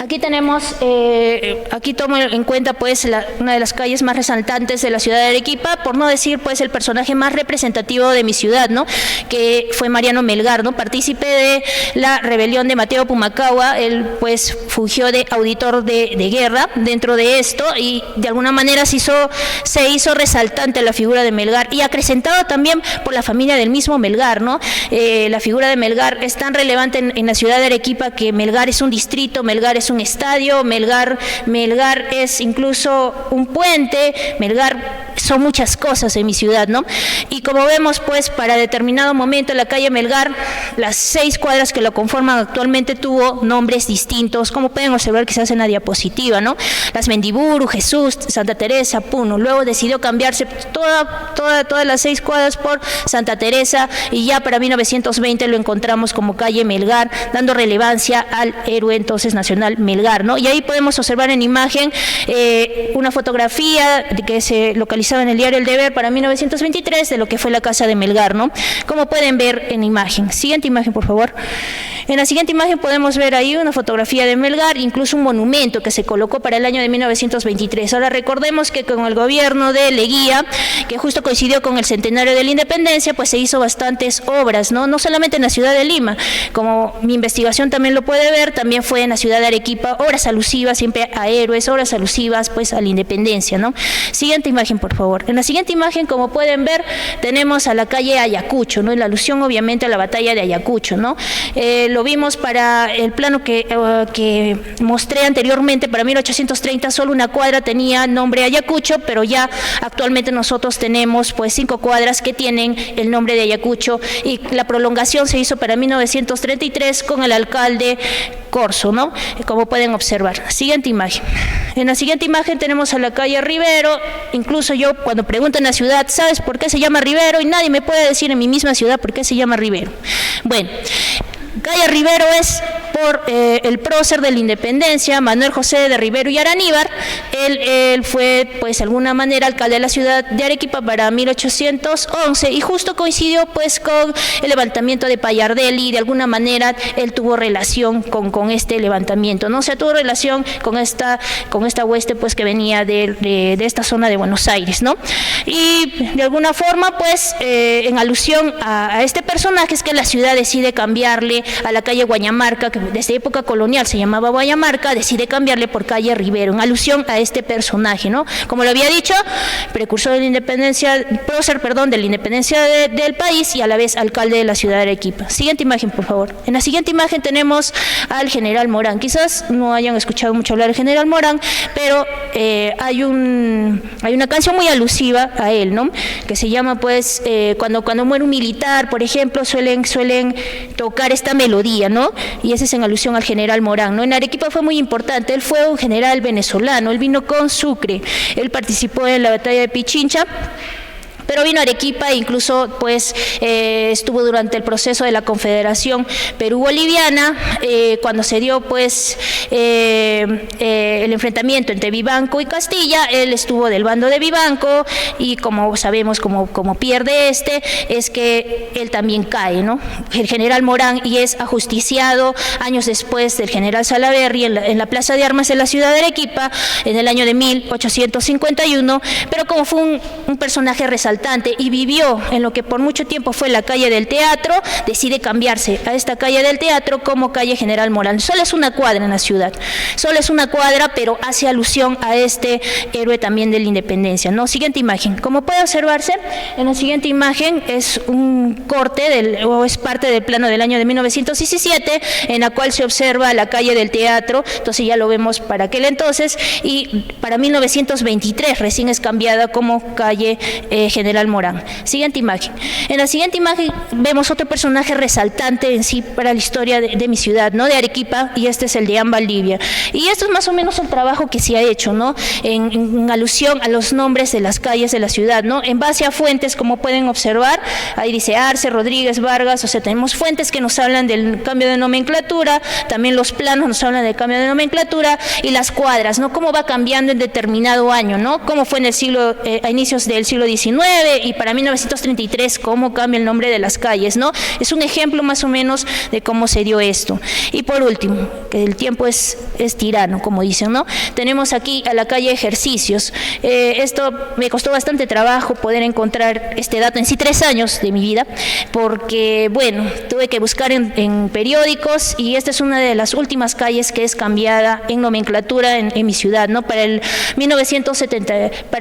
Aquí tenemos, aquí tomo en cuenta pues una de las calles más resaltantes de la ciudad de Arequipa, por no decir pues el personaje más representativo de mi ciudad, ¿no? Que fue Mariano Melgar, ¿no? Partícipe de la rebelión de Mateo Pumacahua. Él pues fungió de auditor de guerra dentro de esto y de alguna manera se hizo resaltante la figura de Melgar y acrecentado también por la familia del mismo Melgar, ¿no? La figura de Melgar es tan relevante en la ciudad de Arequipa que Melgar es un distrito, Melgar es un estadio, Melgar es incluso un puente, Melgar son muchas cosas en mi ciudad, ¿no? Y como vemos, pues, para determinado momento la calle Melgar, las 6 cuadras que lo conforman actualmente tuvo nombres distintos, como pueden observar quizás en la diapositiva, ¿no? Las Mendiburu, Jesús, Santa Teresa, Puno. Luego decidió cambiarse todas las 6 cuadras por Santa Teresa y ya para 1920 lo encontramos como calle Melgar, dando relevancia al héroe entonces nacional Melgar, ¿no? Y ahí podemos observar en imagen una fotografía que se localizaba en el diario El Deber para 1923 de lo que fue la casa de Melgar, ¿no? Como pueden ver en imagen. Siguiente imagen, por favor. En la siguiente imagen podemos ver ahí una fotografía de Melgar, incluso un monumento que se colocó para el año de 1923. Ahora recordemos que con el gobierno de Leguía, que justo coincidió con el centenario de la independencia, pues se hizo bastantes obras, ¿no? No solamente en la ciudad de Lima, como mi investigación también lo puede ver, también fue en la ciudad de Arequipa, obras alusivas siempre a héroes, obras alusivas pues a la independencia, ¿no? Siguiente imagen, por favor. En la siguiente imagen, como pueden ver, tenemos a la calle Ayacucho, ¿no? En la alusión obviamente a la batalla de Ayacucho, ¿no? Lo vimos para el plano que mostré anteriormente, para 1830 solo una cuadra tenía nombre Ayacucho, pero ya actualmente nosotros tenemos pues 5 cuadras que tienen el nombre de Ayacucho y la prolongación se hizo para 1933 con el alcalde Corso, ¿no? Como pueden observar. Siguiente imagen. En la siguiente imagen tenemos a la calle Rivero. Incluso yo cuando pregunto en la ciudad, ¿sabes por qué se llama Rivero? Y nadie me puede decir en mi misma ciudad por qué se llama Rivero. Bueno, calle Rivero es por el prócer de la independencia, Manuel José de Rivero y Araníbar. Él fue, pues, de alguna manera alcalde de la ciudad de Arequipa para 1811 y justo coincidió, pues, con el levantamiento de Pallardelli y de alguna manera él tuvo relación con este levantamiento, ¿no? O sea, tuvo relación con esta hueste, pues, que venía de esta zona de Buenos Aires, ¿no? Y de alguna forma, pues, en alusión a este personaje es que la ciudad decide cambiarle a la calle Guayamarca, que desde época colonial se llamaba Guayamarca, decide cambiarle por calle Rivero, en alusión a este personaje, ¿no? Como lo había dicho, precursor de la independencia, prócer, perdón, de la independencia del país y a la vez alcalde de la ciudad de Arequipa. Siguiente imagen, por favor. En la siguiente imagen tenemos al general Morán. Quizás no hayan escuchado mucho hablar del general Morán, pero hay una canción muy alusiva a él, ¿no? Que se llama, pues, cuando muere un militar, por ejemplo, suelen tocar esta melodía, ¿no? Y ese es en alusión al general Morán, ¿no? En Arequipa fue muy importante, él fue un general venezolano, él vino con Sucre, él participó en la batalla de Pichincha, pero vino a Arequipa e incluso pues estuvo durante el proceso de la Confederación Perú-Boliviana, cuando se dio pues el enfrentamiento entre Vivanco y Castilla, él estuvo del bando de Vivanco y como sabemos, como pierde es que él también cae, ¿no? El general Morán y es ajusticiado años después del general Salaverry en la Plaza de Armas de la ciudad de Arequipa en el año de 1851, pero como fue un personaje resaltante y vivió en lo que por mucho tiempo fue la calle del Teatro, decide cambiarse a esta calle del Teatro como calle General Morán. Solo es una cuadra en la ciudad, solo es una cuadra, pero hace alusión a este héroe también de la independencia, ¿no? Siguiente imagen. Como puede observarse, en la siguiente imagen es un corte o es parte del plano del año de 1917, en la cual se observa la calle del Teatro, entonces ya lo vemos para aquel entonces, y para 1923 recién es cambiada como calle General Morán. Siguiente imagen. En la siguiente imagen vemos otro personaje resaltante en sí para la historia de mi ciudad, ¿no? De Arequipa, y este es el de Anne Valdivia. Y esto es más o menos el trabajo que se ha hecho, ¿no? En alusión a los nombres de las calles de la ciudad, ¿no? En base a fuentes, como pueden observar, ahí dice Arce, Rodríguez, Vargas, o sea, tenemos fuentes que nos hablan del cambio de nomenclatura, también los planos nos hablan del cambio de nomenclatura, y las cuadras, ¿no? Cómo va cambiando en determinado año, ¿no? Cómo fue en el a inicios del siglo XIX, 1939 y para 1933 cómo cambia el nombre de las calles, ¿no? Es un ejemplo más o menos de cómo se dio esto. Y por último, que el tiempo es tirano, como dicen, ¿no? Tenemos aquí a la calle Ejercicios. Esto me costó bastante trabajo poder encontrar este dato, en sí 3 años de mi vida, porque, bueno, tuve que buscar en periódicos y esta es una de las últimas calles que es cambiada en nomenclatura en mi ciudad, ¿no? Para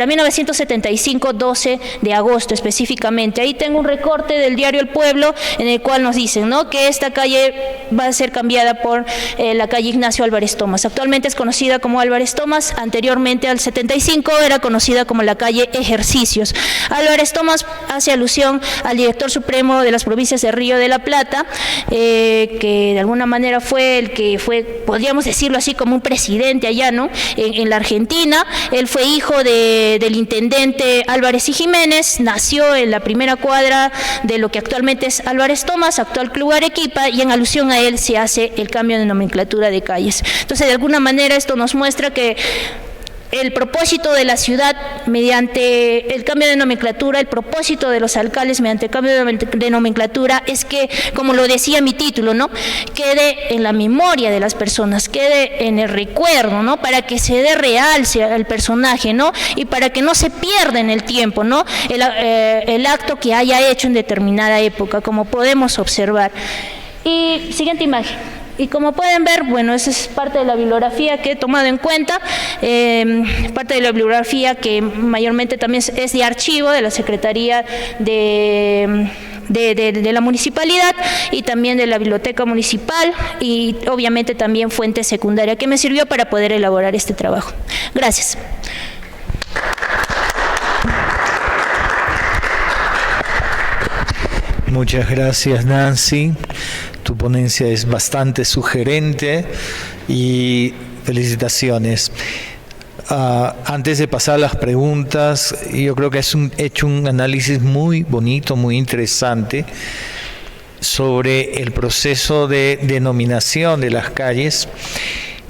1975, 12 de agosto específicamente. Ahí tengo un recorte del diario El Pueblo en el cual nos dicen, ¿no?, que esta calle va a ser cambiada por la calle Ignacio Álvarez Thomas. Actualmente es conocida como Álvarez Thomas, anteriormente al 75 era conocida como la calle Ejercicios. Álvarez Thomas hace alusión al director supremo de las provincias de Río de la Plata, que de alguna manera fue el que fue, podríamos decirlo así, como un presidente allá, ¿no?, en la Argentina. Él fue hijo del intendente Álvarez y Jiménez, nació en la primera cuadra de lo que actualmente es Álvarez Thomas, actual Club Arequipa, y en alusión a él se hace el cambio de nomenclatura de calles. Entonces, de alguna manera esto nos muestra que el propósito de la ciudad mediante el cambio de nomenclatura, el propósito de los alcaldes mediante el cambio de nomenclatura es que, como lo decía mi título, ¿no?, quede en la memoria de las personas, quede en el recuerdo, ¿no?, para que se dé realce al personaje, ¿no?, y para que no se pierda en el tiempo, ¿no?, el acto que haya hecho en determinada época, como podemos observar. Y siguiente imagen. Y como pueden ver, bueno, esa es parte de la bibliografía que he tomado en cuenta, parte de la bibliografía que mayormente también es de archivo de la Secretaría de la municipalidad y también de la biblioteca municipal y obviamente también fuente secundaria que me sirvió para poder elaborar este trabajo. Gracias. Muchas gracias, Nancy. Tu ponencia es bastante sugerente y felicitaciones. Antes de pasar a las preguntas, yo creo que has hecho un análisis muy bonito, muy interesante sobre el proceso de denominación de las calles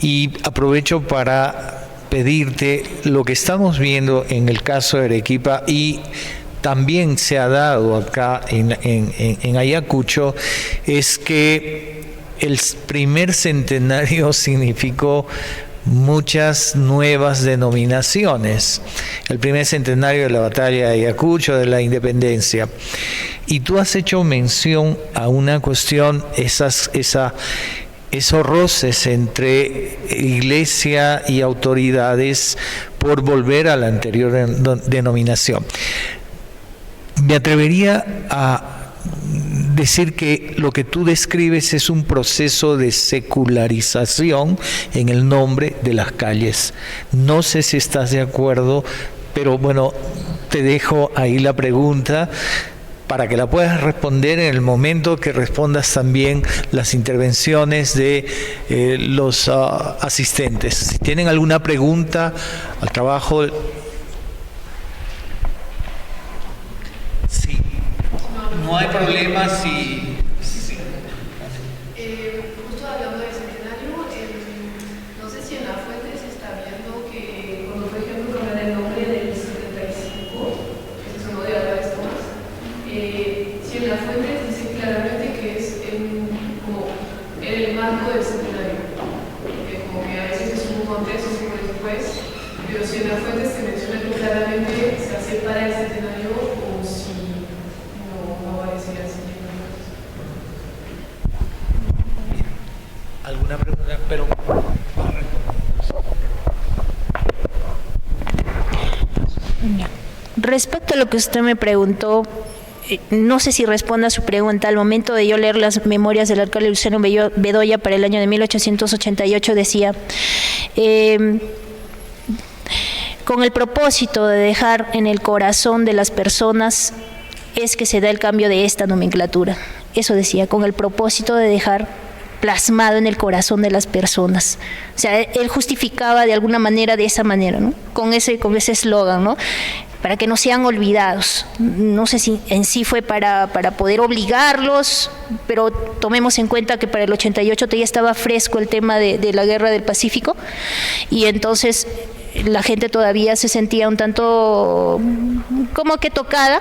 y aprovecho para pedirte lo que estamos viendo en el caso de Arequipa y también se ha dado acá en Ayacucho, es que el primer centenario significó muchas nuevas denominaciones. El primer centenario de la batalla de Ayacucho, de la independencia. Y tú has hecho mención a una cuestión, esos roces entre iglesia y autoridades por volver a la anterior denominación. Me atrevería a decir que lo que tú describes es un proceso de secularización en el nombre de las calles. No sé si estás de acuerdo, pero bueno, te dejo ahí la pregunta para que la puedas responder en el momento que respondas también las intervenciones de los asistentes. Si tienen alguna pregunta al trabajo... Sí, no hay problema si... Justo hablando de centenario, no sé si en la fuente se está viendo que cuando por ejemplo cambiar el nombre del 75, que se sonó de Álvarez Thomas, si en la fuente dice claramente que es como en el marco del centenario, como que a veces es un antes o un después, pero si en la fuente se menciona que claramente se hace para el centenario o si no aparecía así. ¿Alguna pregunta? Pero... Respecto a lo que usted me preguntó, no sé si responda a su pregunta. Al momento de yo leer las memorias del alcalde Luciano Bedoya para el año de 1888 decía, con el propósito de dejar en el corazón de las personas es que se da el cambio de esta nomenclatura. Eso decía, con el propósito de dejar plasmado en el corazón de las personas. O sea, él justificaba de alguna manera de esa manera, ¿no? Con ese eslogan, ¿no? Para que no sean olvidados. No sé si en sí fue para poder obligarlos, pero tomemos en cuenta que para el 88 todavía estaba fresco el tema de la Guerra del Pacífico, y entonces la gente todavía se sentía un tanto como que tocada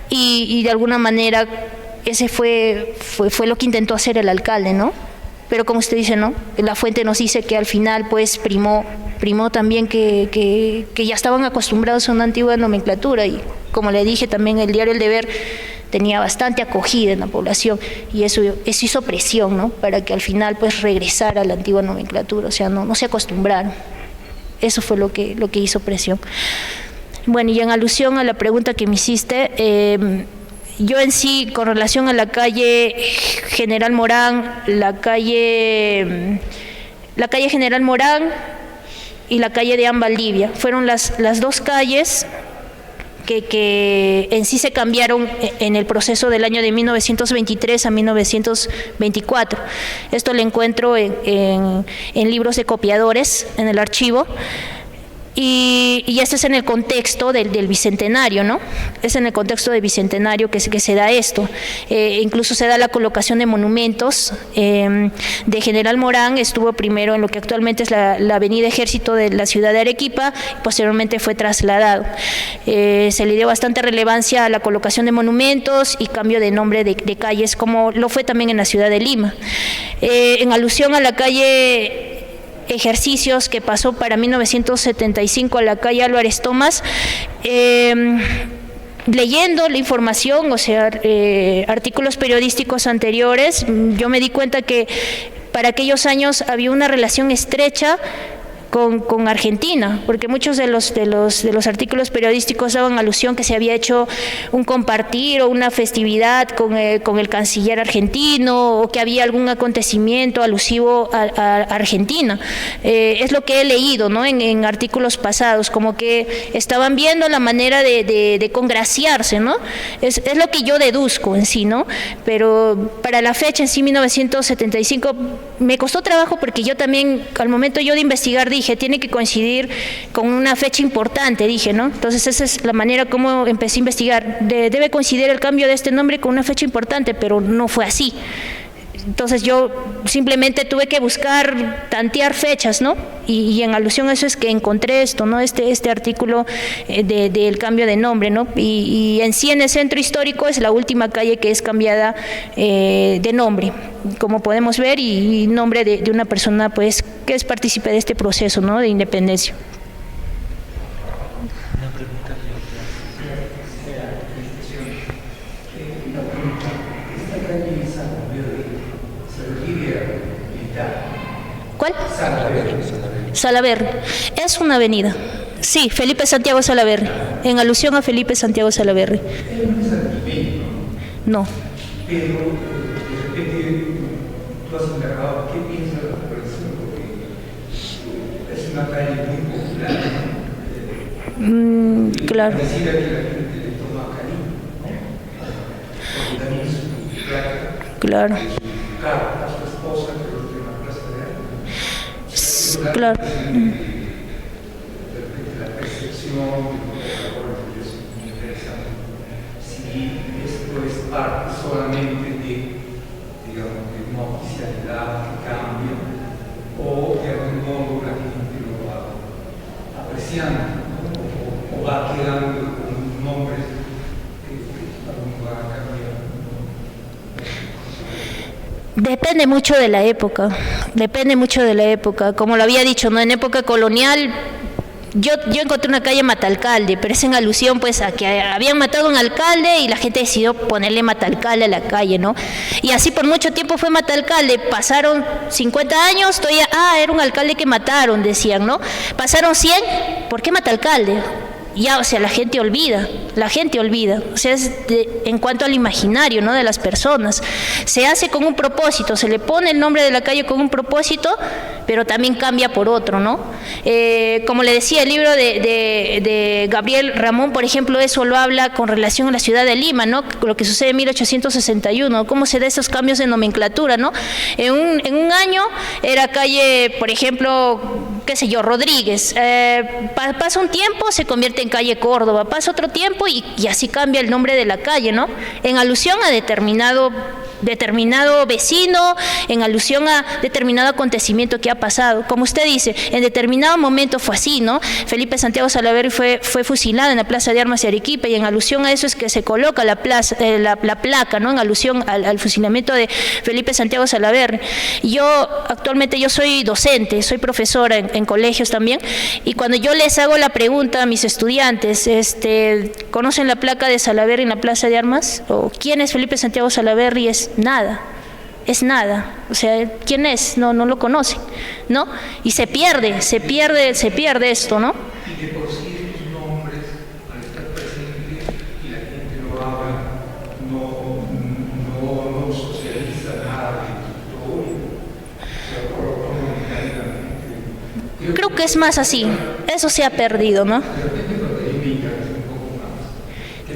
y de alguna manera ese fue lo que intentó hacer el alcalde, ¿no? Pero como usted dice, ¿no? La fuente nos dice que al final pues primó también que ya estaban acostumbrados a una antigua nomenclatura y como le dije también el diario El Deber tenía bastante acogida en la población y eso hizo presión, ¿no? Para que al final pues regresara a la antigua nomenclatura, o sea, no se acostumbraron. Eso fue lo que hizo presión. Bueno, y en alusión a la pregunta que me hiciste, yo en sí, con relación a la calle General Morán, la calle General Morán y la calle de Valdivia, fueron las dos calles que en sí se cambiaron en el proceso del año de 1923 a 1924. Esto lo encuentro en libros de copiadores, en el archivo. Y este es en el contexto del Bicentenario, ¿no? Es en el contexto del Bicentenario que se da esto. Incluso se da la colocación de monumentos. De General Morán estuvo primero en lo que actualmente es la avenida Ejército de la ciudad de Arequipa, y posteriormente fue trasladado. Se le dio bastante relevancia a la colocación de monumentos y cambio de nombre de calles, como lo fue también en la ciudad de Lima. En alusión a la calle Ejercicios, que pasó para 1975 a la calle Álvarez Tomás, leyendo la información, o sea, artículos periodísticos anteriores, yo me di cuenta que para aquellos años había una relación estrecha con Argentina, porque muchos de los artículos periodísticos daban alusión que se había hecho un compartir o una festividad con el canciller argentino, o que había algún acontecimiento alusivo a Argentina. Es lo que he leído, ¿no? En artículos pasados, como que estaban viendo la manera de congraciarse, ¿no? Es lo que yo deduzco en sí, ¿no? Pero para la fecha en sí, 1975, me costó trabajo porque yo también, al momento yo de investigar, dije, tiene que coincidir con una fecha importante, dije, ¿no? Entonces esa es la manera como empecé a investigar. Debe coincidir el cambio de este nombre con una fecha importante, pero no fue así. Entonces yo simplemente tuve que buscar, tantear fechas, ¿no? Y en alusión a eso es que encontré esto, ¿no? Este artículo del cambio de nombre, ¿no? Y en sí en el centro histórico es la última calle que es cambiada de nombre, como podemos ver, y nombre de una persona pues que es partícipe de este proceso, ¿no? De independencia. ¿Cuál? Salaverry. Es una avenida. Sí, Felipe Santiago Salaverry. En alusión a Felipe Santiago Salaverry. No. Pero de repente tú has encargado, ¿qué piensas de la población? Porque es una calle muy popular. Claro. Pareciera que la gente le toma cariño, ¿no? Porque también es su placa. Claro. Su cara, a su esposa, que lo tiene en la plaza de armas. Claro. De repente la percepción es muy interesante. Si esto es parte solamente de, digamos, de una oficialidad que cambia, o de algún modo la gente lo va apreciando, o va quedando con nombres que aún van a cambiar. Depende mucho de la época, como lo había dicho, ¿no? En época colonial yo encontré una calle Matalcalde, pero es en alusión pues a que habían matado a un alcalde y la gente decidió ponerle Matalcalde a la calle, ¿no? Y así por mucho tiempo fue Matalcalde, pasaron 50 años, todavía, era un alcalde que mataron, decían, ¿no? Pasaron 100, ¿por qué Matalcalde? Ya, o sea, la gente olvida, o sea, en cuanto al imaginario, ¿no? De las personas, se hace con un propósito, se le pone el nombre de la calle con un propósito, pero también cambia por otro, ¿no? Como le decía, el libro de Gabriel Ramón, por ejemplo, eso lo habla con relación a la ciudad de Lima, ¿no? Lo que sucede en 1861, cómo se da esos cambios de nomenclatura, ¿no? En un año era calle, por ejemplo, qué sé yo, Rodríguez, pasa un tiempo, se convierte en calle Córdoba, pasa otro tiempo y así cambia el nombre de la calle, ¿no? En alusión a determinado determinado vecino, en alusión a determinado acontecimiento que ha pasado. Como usted dice, en determinado momento fue así, ¿no? Felipe Santiago Salaverry fue fusilado en la Plaza de Armas de Arequipa, y en alusión a eso es que se coloca la placa, ¿no? En alusión al fusilamiento de Felipe Santiago Salaverry. Actualmente yo soy docente, soy profesora en colegios también, y cuando yo les hago la pregunta a mis estudiantes, ¿conocen la placa de Salaverry en la Plaza de Armas? ¿O quién es Felipe Santiago Salaverry? Es nada. O sea, ¿quién es? No lo conocen, ¿no? Y se pierde esto, ¿no? Y de por sí estos nombres, al estar presentes y la gente lo habla, no socializa nada de todo. Creo que es más así, eso se ha perdido, ¿no?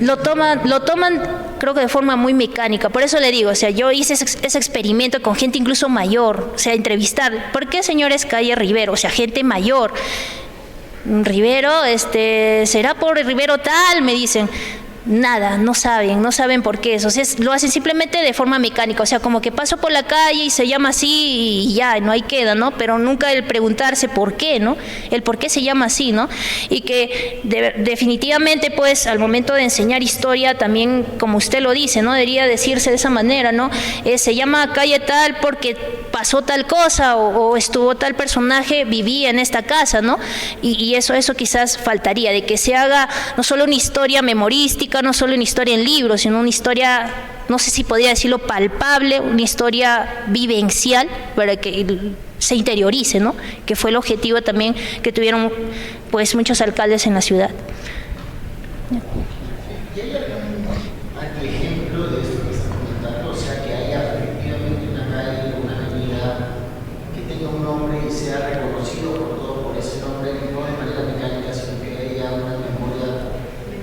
Lo toman creo que de forma muy mecánica. Por eso le digo, o sea, yo hice ese experimento con gente incluso mayor, o sea, entrevistar. ¿Por qué, señores, calle Rivero? O sea, gente mayor. Rivero, ¿será por Rivero tal? Me dicen. Nada, no saben por qué eso. O sea, lo hacen simplemente de forma mecánica, o sea, como que paso por la calle y se llama así y ya, no ahí queda, ¿no? Pero nunca el preguntarse por qué, ¿no? El por qué se llama así, ¿no? Y que definitivamente, pues, al momento de enseñar historia, también, como usted lo dice, ¿no? Debería decirse de esa manera, ¿no? Se llama calle tal porque pasó tal cosa o estuvo tal personaje, vivía en esta casa, ¿no? Y eso quizás faltaría, de que se haga no solo una historia memorística, no solo una historia en libros, sino una historia, no sé si podría decirlo, palpable, una historia vivencial para que se interiorice, ¿no? Que fue el objetivo también que tuvieron, pues, muchos alcaldes en la ciudad. ¿Y hay algún ejemplo de esto que está comentando? O sea, que haya efectivamente una calle, una avenida que tenga un nombre y sea reconocido por todos por ese nombre, no de manera mecánica, sino que haya una memoria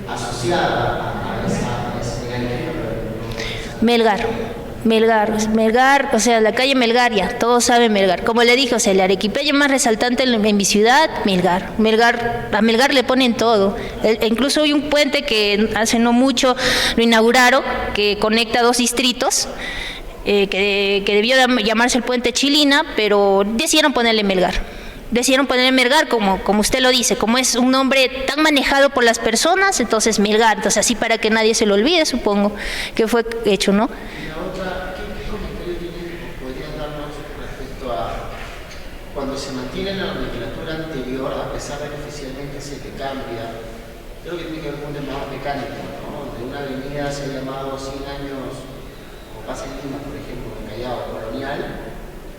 asociada a ese Melgar, o sea, la calle Melgar, ya, todos saben Melgar. Como le dije, o sea, el arequipeño más resaltante en mi ciudad, Melgar. A Melgar le ponen todo. Incluso hay un puente que hace no mucho lo inauguraron, que conecta dos distritos, que debió llamarse el puente Chilina, pero decidieron ponerle Melgar. Como usted lo dice, como es un nombre tan manejado por las personas, entonces Melgar, entonces así para que nadie se lo olvide, supongo que fue hecho, ¿no? Y la otra, ¿qué comentario podrían darnos respecto a cuando se mantiene la nomenclatura anterior, a pesar de que oficialmente se te cambia? Creo que tiene que ver con un tema más mecánico, ¿no? De una avenida se ha llamado 100 años, como pasa en Lima, por ejemplo, en Callao, Colonial,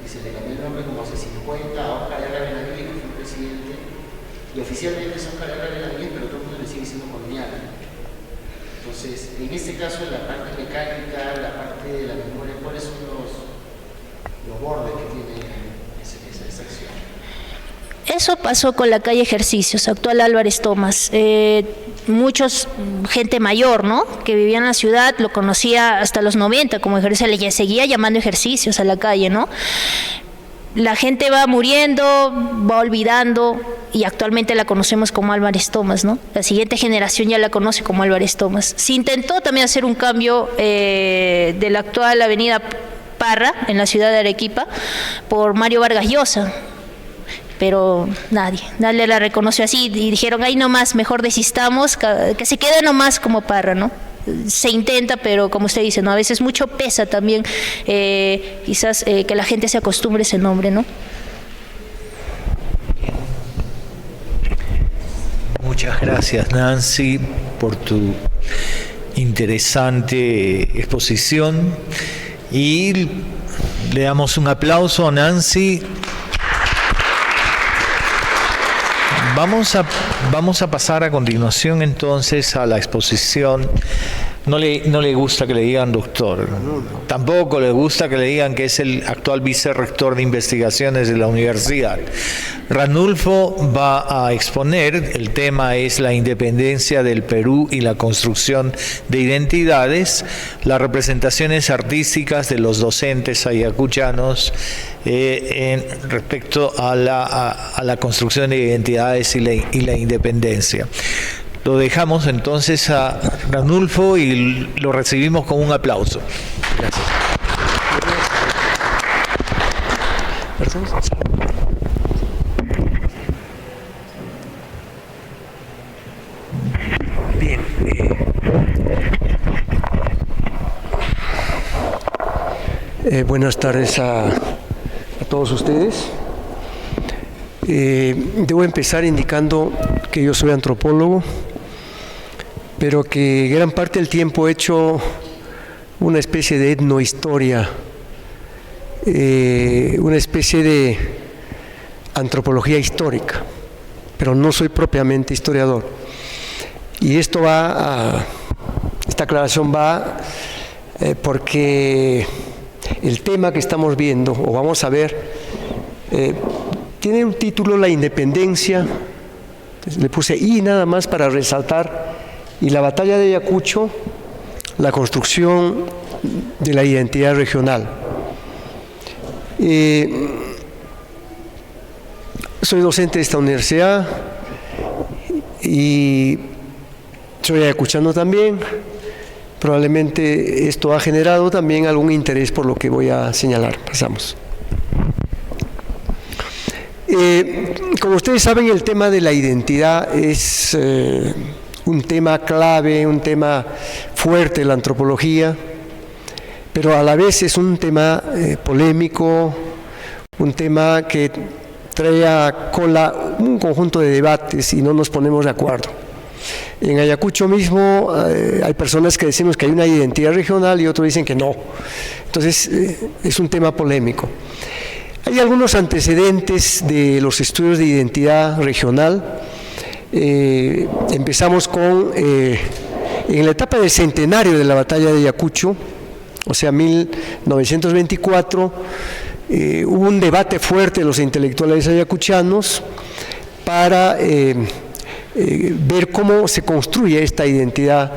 y se le cambió el nombre como hace 50 a Oscar R. Benavides, que fue un presidente, y oficialmente es Oscar R. Benavides, pero todo el mundo le sigue siendo Colonial. Entonces, en este caso, la parte mecánica, la parte de la memoria, ¿cuáles son los bordes que tiene esa acción? Eso pasó con la calle Ejercicios, actual Álvarez Thomas. Gente mayor, ¿no? Que vivía en la ciudad, lo conocía hasta los 90 como ejercicio, le seguía llamando Ejercicios a la calle, ¿no? La gente va muriendo, va olvidando, y actualmente la conocemos como Álvarez Thomas, ¿no? La siguiente generación ya la conoce como Álvarez Thomas. Se intentó también hacer un cambio de la actual avenida Parra, en la ciudad de Arequipa, por Mario Vargas Llosa, pero nadie la reconoció así, y dijeron, ahí nomás, mejor desistamos, que se quede nomás como Parra, ¿no? Se intenta, pero como usted dice, ¿no? A veces mucho pesa también, quizás que la gente se acostumbre a ese nombre, ¿no? Muchas gracias, Nancy, por tu interesante exposición, y le damos un aplauso a Nancy. Vamos a pasar a continuación entonces a la exposición. No le gusta que le digan doctor, tampoco le gusta que le digan que es el actual vicerrector de investigaciones de la universidad. Ranulfo va a exponer, el tema es la independencia del Perú y la construcción de identidades, las representaciones artísticas de los docentes ayacuchanos respecto a la construcción de identidades y la independencia. Lo dejamos entonces a Ranulfo y lo recibimos con un aplauso. Gracias. Perdón. Bien. Buenas tardes a todos ustedes. Debo empezar indicando que yo soy antropólogo, pero que gran parte del tiempo he hecho una especie de etnohistoria, una especie de antropología histórica, pero no soy propiamente historiador. Y esta aclaración va porque el tema que estamos viendo, o vamos a ver, tiene un título, La Independencia, le puse I nada más para resaltar, y la batalla de Ayacucho, la construcción de la identidad regional. Soy docente de esta universidad y soy ayacuchano también. Probablemente esto ha generado también algún interés por lo que voy a señalar. Pasamos. Como ustedes saben, el tema de la identidad es un tema clave, un tema fuerte en la antropología, pero a la vez es un tema polémico, un tema que trae a cola un conjunto de debates y no nos ponemos de acuerdo. En Ayacucho mismo hay personas que decimos que hay una identidad regional y otros dicen que no. Entonces es un tema polémico. Hay algunos antecedentes de los estudios de identidad regional. Empezamos con, en la etapa del centenario de la batalla de Ayacucho, o sea, 1924, hubo un debate fuerte de los intelectuales ayacuchanos para ver cómo se construye esta identidad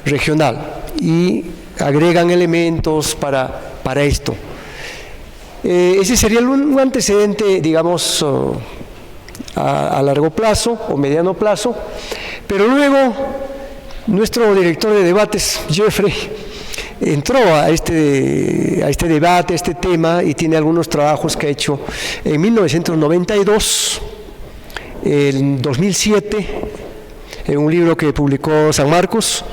regional y agregan elementos para esto. Ese sería un antecedente, digamos, a largo plazo o mediano plazo, pero luego nuestro director de debates, Jeffrey, entró a este debate, a este tema, y tiene algunos trabajos que ha hecho en 1992, en 2007, en un libro que publicó San Marcos,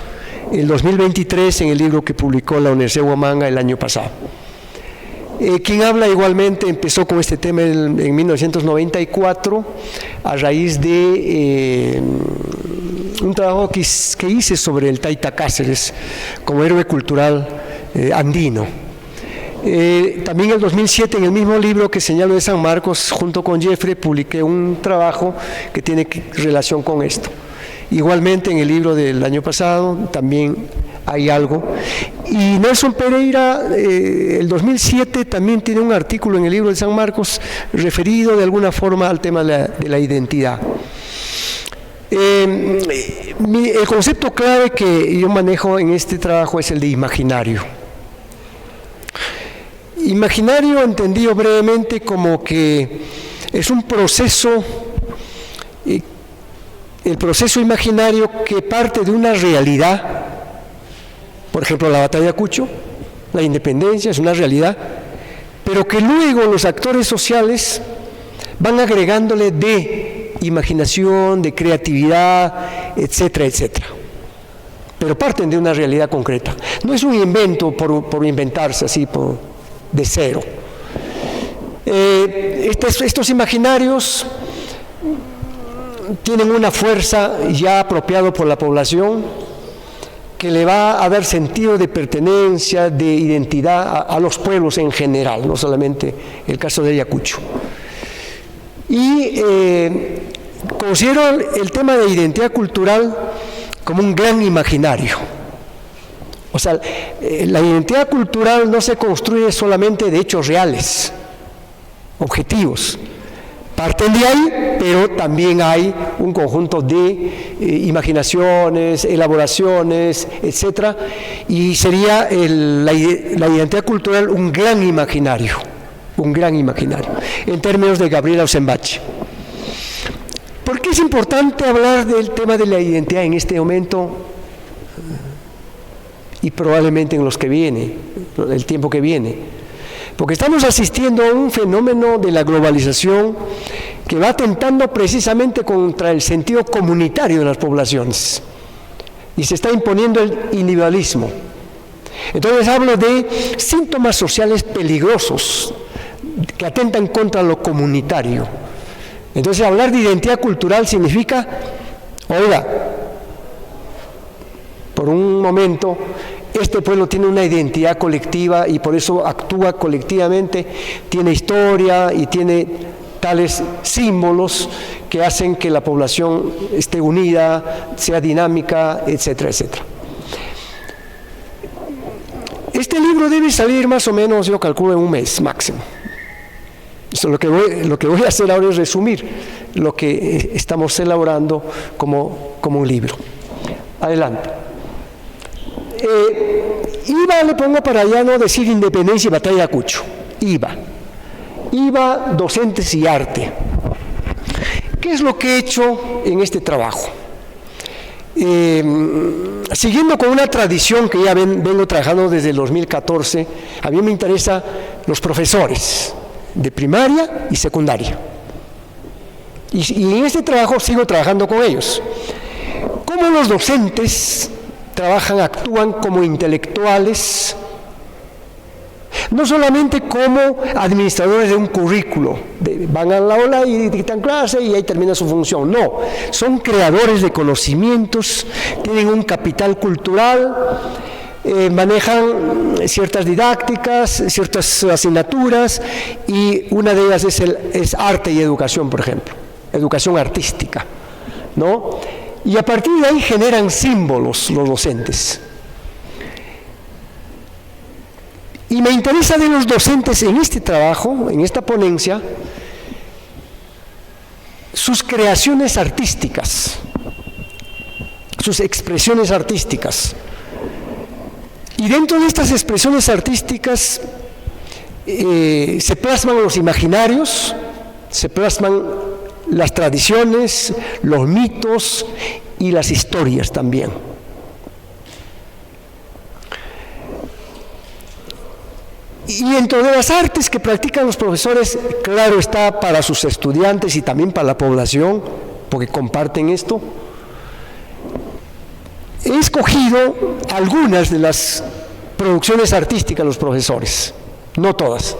en 2023 en el libro que publicó la Universidad de Huamanga el año pasado. Quien habla igualmente empezó con este tema en 1994 a raíz de un trabajo que hice sobre el Taita Cáceres como héroe cultural andino. También en el 2007, en el mismo libro que señalo de San Marcos, junto con Jeffrey, publiqué un trabajo que tiene relación con esto. Igualmente en el libro del año pasado también hay algo. Y Nelson Pereira, el 2007, también tiene un artículo en el libro de San Marcos referido de alguna forma al tema de la identidad. El concepto clave que yo manejo en este trabajo es el de imaginario. Imaginario entendido brevemente como que es un proceso, el proceso imaginario que parte de una realidad. Por ejemplo, la batalla de Ayacucho, la independencia es una realidad, pero que luego los actores sociales van agregándole de imaginación, de creatividad, etcétera, etcétera. Pero parten de una realidad concreta. No es un invento por inventarse así de cero. Estos imaginarios tienen una fuerza ya apropiada por la población, que le va a dar sentido de pertenencia, de identidad a los pueblos en general, no solamente el caso de Ayacucho. Y considero el tema de identidad cultural como un gran imaginario. O sea, la identidad cultural no se construye solamente de hechos reales, objetivos. Parten de ahí, pero también hay un conjunto de imaginaciones, elaboraciones, etcétera, y sería la identidad cultural un gran imaginario, en términos de Gabriela Osenbache. ¿Por qué es importante hablar del tema de la identidad en este momento y probablemente en los que viene, el tiempo que viene? porque estamos asistiendo a un fenómeno de la globalización que va atentando precisamente contra el sentido comunitario de las poblaciones y se está imponiendo el individualismo. Entonces hablo de síntomas sociales peligrosos que atentan contra lo comunitario. Entonces hablar de identidad cultural significa, oiga, por un momento, este pueblo tiene una identidad colectiva y por eso actúa colectivamente, tiene historia y tiene tales símbolos que hacen que la población esté unida, sea dinámica, etcétera, etcétera. Este libro debe salir más o menos, yo calculo, en un mes máximo. Eso, lo que voy a hacer ahora es resumir lo que estamos elaborando como un libro. Adelante. IVA le pongo para ya no decir independencia y batalla de Ayacucho. IVA, docentes y arte. ¿Qué es lo que he hecho en este trabajo? Siguiendo con una tradición que ya vengo trabajando desde el 2014, a mí me interesan los profesores de primaria y secundaria. Y en este trabajo sigo trabajando con ellos. ¿Cómo los docentes trabajan, actúan como intelectuales? No solamente como administradores de un currículo, van a la aula y dictan clase y ahí termina su función. No, son creadores de conocimientos, tienen un capital cultural, manejan ciertas didácticas, ciertas asignaturas, y una de ellas es arte y educación, por ejemplo, educación artística, ¿no? Y a partir de ahí generan símbolos los docentes. Y me interesa de los docentes en este trabajo, en esta ponencia, sus creaciones artísticas, sus expresiones artísticas. Y dentro de estas expresiones artísticas se plasman los imaginarios, se plasman las tradiciones, los mitos y las historias también. Y dentro de las artes que practican los profesores, claro está, para sus estudiantes y también para la población, porque comparten esto, he escogido algunas de las producciones artísticas de los profesores, no todas.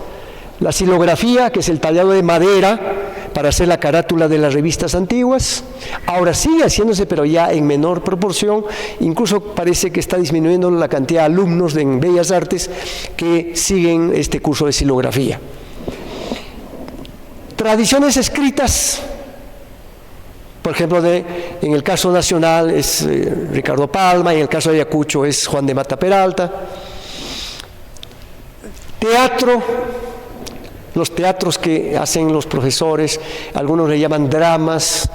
La xilografía, que es el tallado de madera para hacer la carátula de las revistas antiguas, ahora sigue haciéndose, pero ya en menor proporción. Incluso parece que está disminuyendo la cantidad de alumnos en Bellas Artes que siguen este curso de xilografía. Tradiciones escritas, por ejemplo, en el caso nacional es Ricardo Palma, y en el caso de Ayacucho es Juan de Mata Peralta. Teatro, los teatros que hacen los profesores, algunos le llaman dramas.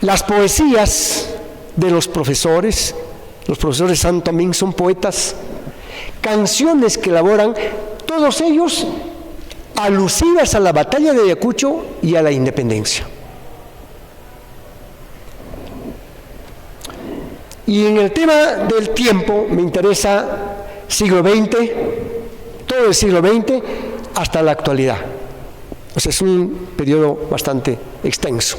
Las poesías de los profesores también son poetas. Canciones que elaboran, todos ellos alusivas a la batalla de Ayacucho y a la independencia. Y en el tema del tiempo me interesa siglo XX, todo el siglo XX hasta la actualidad. O sea, es un periodo bastante extenso.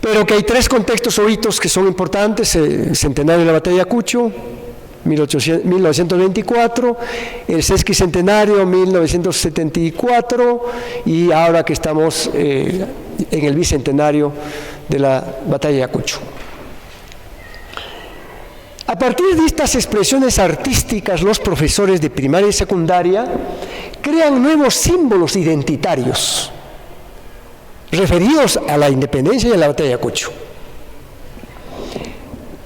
Pero que hay tres contextos o hitos que son importantes: el centenario de la batalla de Ayacucho, 1924, el sesquicentenario, 1974, y ahora que estamos en el bicentenario de la batalla de Ayacucho. A partir de estas expresiones artísticas, los profesores de primaria y secundaria crean nuevos símbolos identitarios referidos a la independencia y a la batalla de Ayacucho.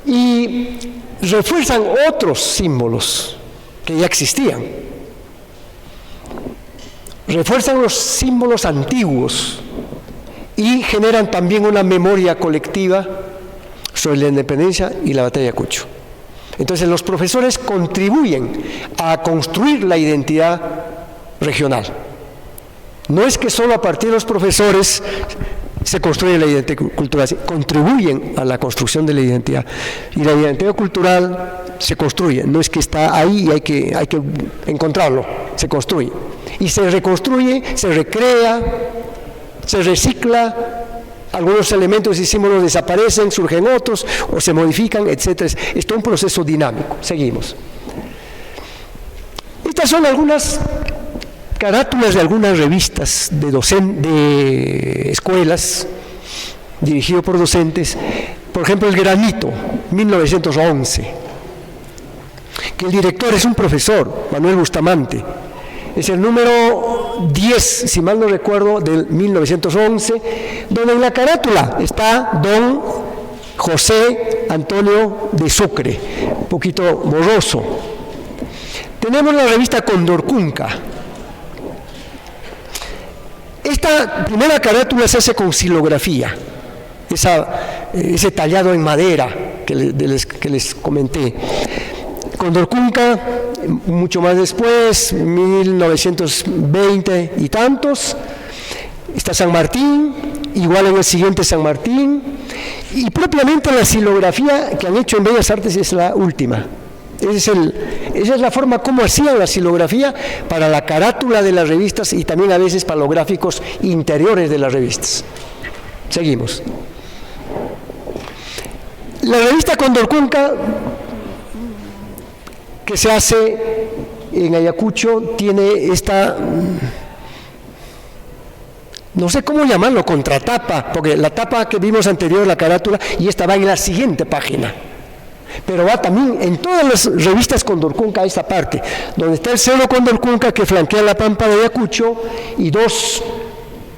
Y refuerzan otros símbolos que ya existían. Refuerzan los símbolos antiguos y generan también una memoria colectiva sobre la independencia y la batalla de Ayacucho. Entonces los profesores contribuyen a construir la identidad regional. No es que solo a partir de los profesores se construye la identidad cultural, contribuyen a la construcción de la identidad. Y la identidad cultural se construye, no es que está ahí y hay que encontrarlo, se construye. Y se reconstruye, se recrea, se recicla, algunos elementos y símbolos desaparecen, surgen otros o se modifican, etc. Es todo un proceso dinámico. Seguimos. Estas son algunas carátulas de algunas revistas de escuelas, dirigido por docentes. Por ejemplo, El Granito, 1911, que el director es un profesor, Manuel Bustamante. Es el número 10, si mal no recuerdo, del 1911, donde en la carátula está don José Antonio de Sucre, un poquito borroso. Tenemos la revista Condorcunca. Esta primera carátula se hace con xilografía, ese tallado en madera que les comenté. Condorcunca, mucho más después, 1920 y tantos, está San Martín, igual en el siguiente San Martín, y propiamente la xilografía que han hecho en Bellas Artes es la última. Esa es la forma como hacían la xilografía para la carátula de las revistas y también a veces para los gráficos interiores de las revistas. Seguimos. La revista Condorcunca, que se hace en Ayacucho, tiene esta, no sé cómo llamarlo, contratapa, porque la tapa que vimos anterior, la carátula, y esta va en la siguiente página. Pero va también en todas las revistas Condorcunca esta parte, donde está el Cerro Condorcunca que flanquea la pampa de Ayacucho y dos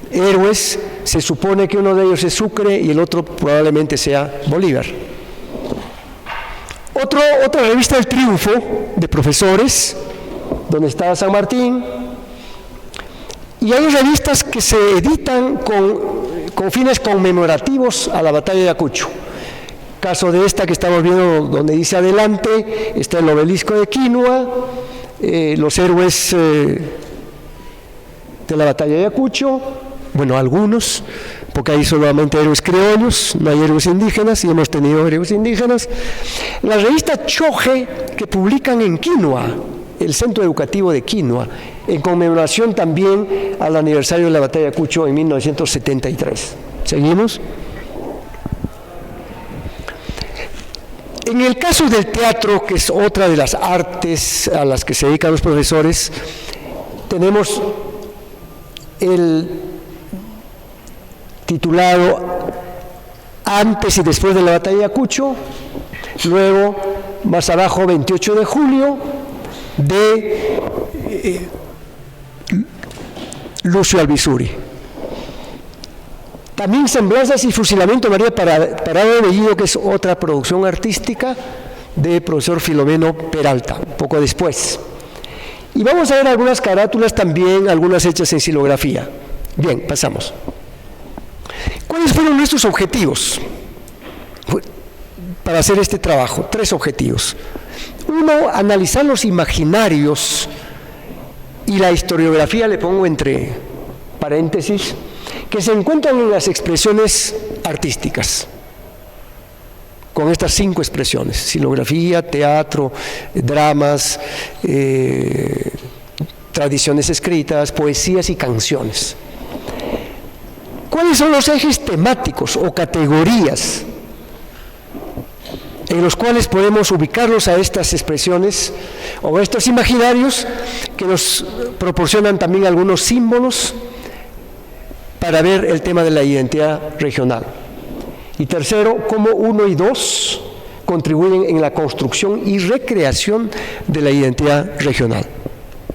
héroes, se supone que uno de ellos es Sucre y el otro probablemente sea Bolívar. Otra revista, El Triunfo, de profesores, donde está San Martín, y hay revistas que se editan con fines conmemorativos a la batalla de Ayacucho. Caso de esta que estamos viendo, donde dice adelante, está el obelisco de Quinua, los héroes de la batalla de Ayacucho, bueno, algunos, porque hay solamente héroes criollos, no hay héroes indígenas, y hemos tenido héroes indígenas. La revista Choje, que publican en Quinua, el centro educativo de Quinua, en conmemoración también al aniversario de la batalla de Ayacucho en 1973. ¿Seguimos? En el caso del teatro, que es otra de las artes a las que se dedican los profesores, tenemos el titulado Antes y después de la batalla de Ayacucho, luego más abajo 28 de julio de Lucio Albizuri. También Semblanzas y Fusilamiento de María Parado de Bellido, que es otra producción artística de profesor Filomeno Peralta, un poco después. Y vamos a ver algunas carátulas también, algunas hechas en xilografía. Bien, pasamos. ¿Cuáles fueron nuestros objetivos para hacer este trabajo? 3 objetivos. Uno, analizar los imaginarios y la historiografía, le pongo entre paréntesis, que se encuentran en las expresiones artísticas, con estas 5 expresiones: xilografía, teatro, dramas, tradiciones escritas, poesías y canciones. ¿Cuáles son los ejes temáticos o categorías en los cuales podemos ubicarlos a estas expresiones o a estos imaginarios que nos proporcionan también algunos símbolos para ver el tema de la identidad regional? Y tercero, cómo 1 y 2 contribuyen en la construcción y recreación de la identidad regional.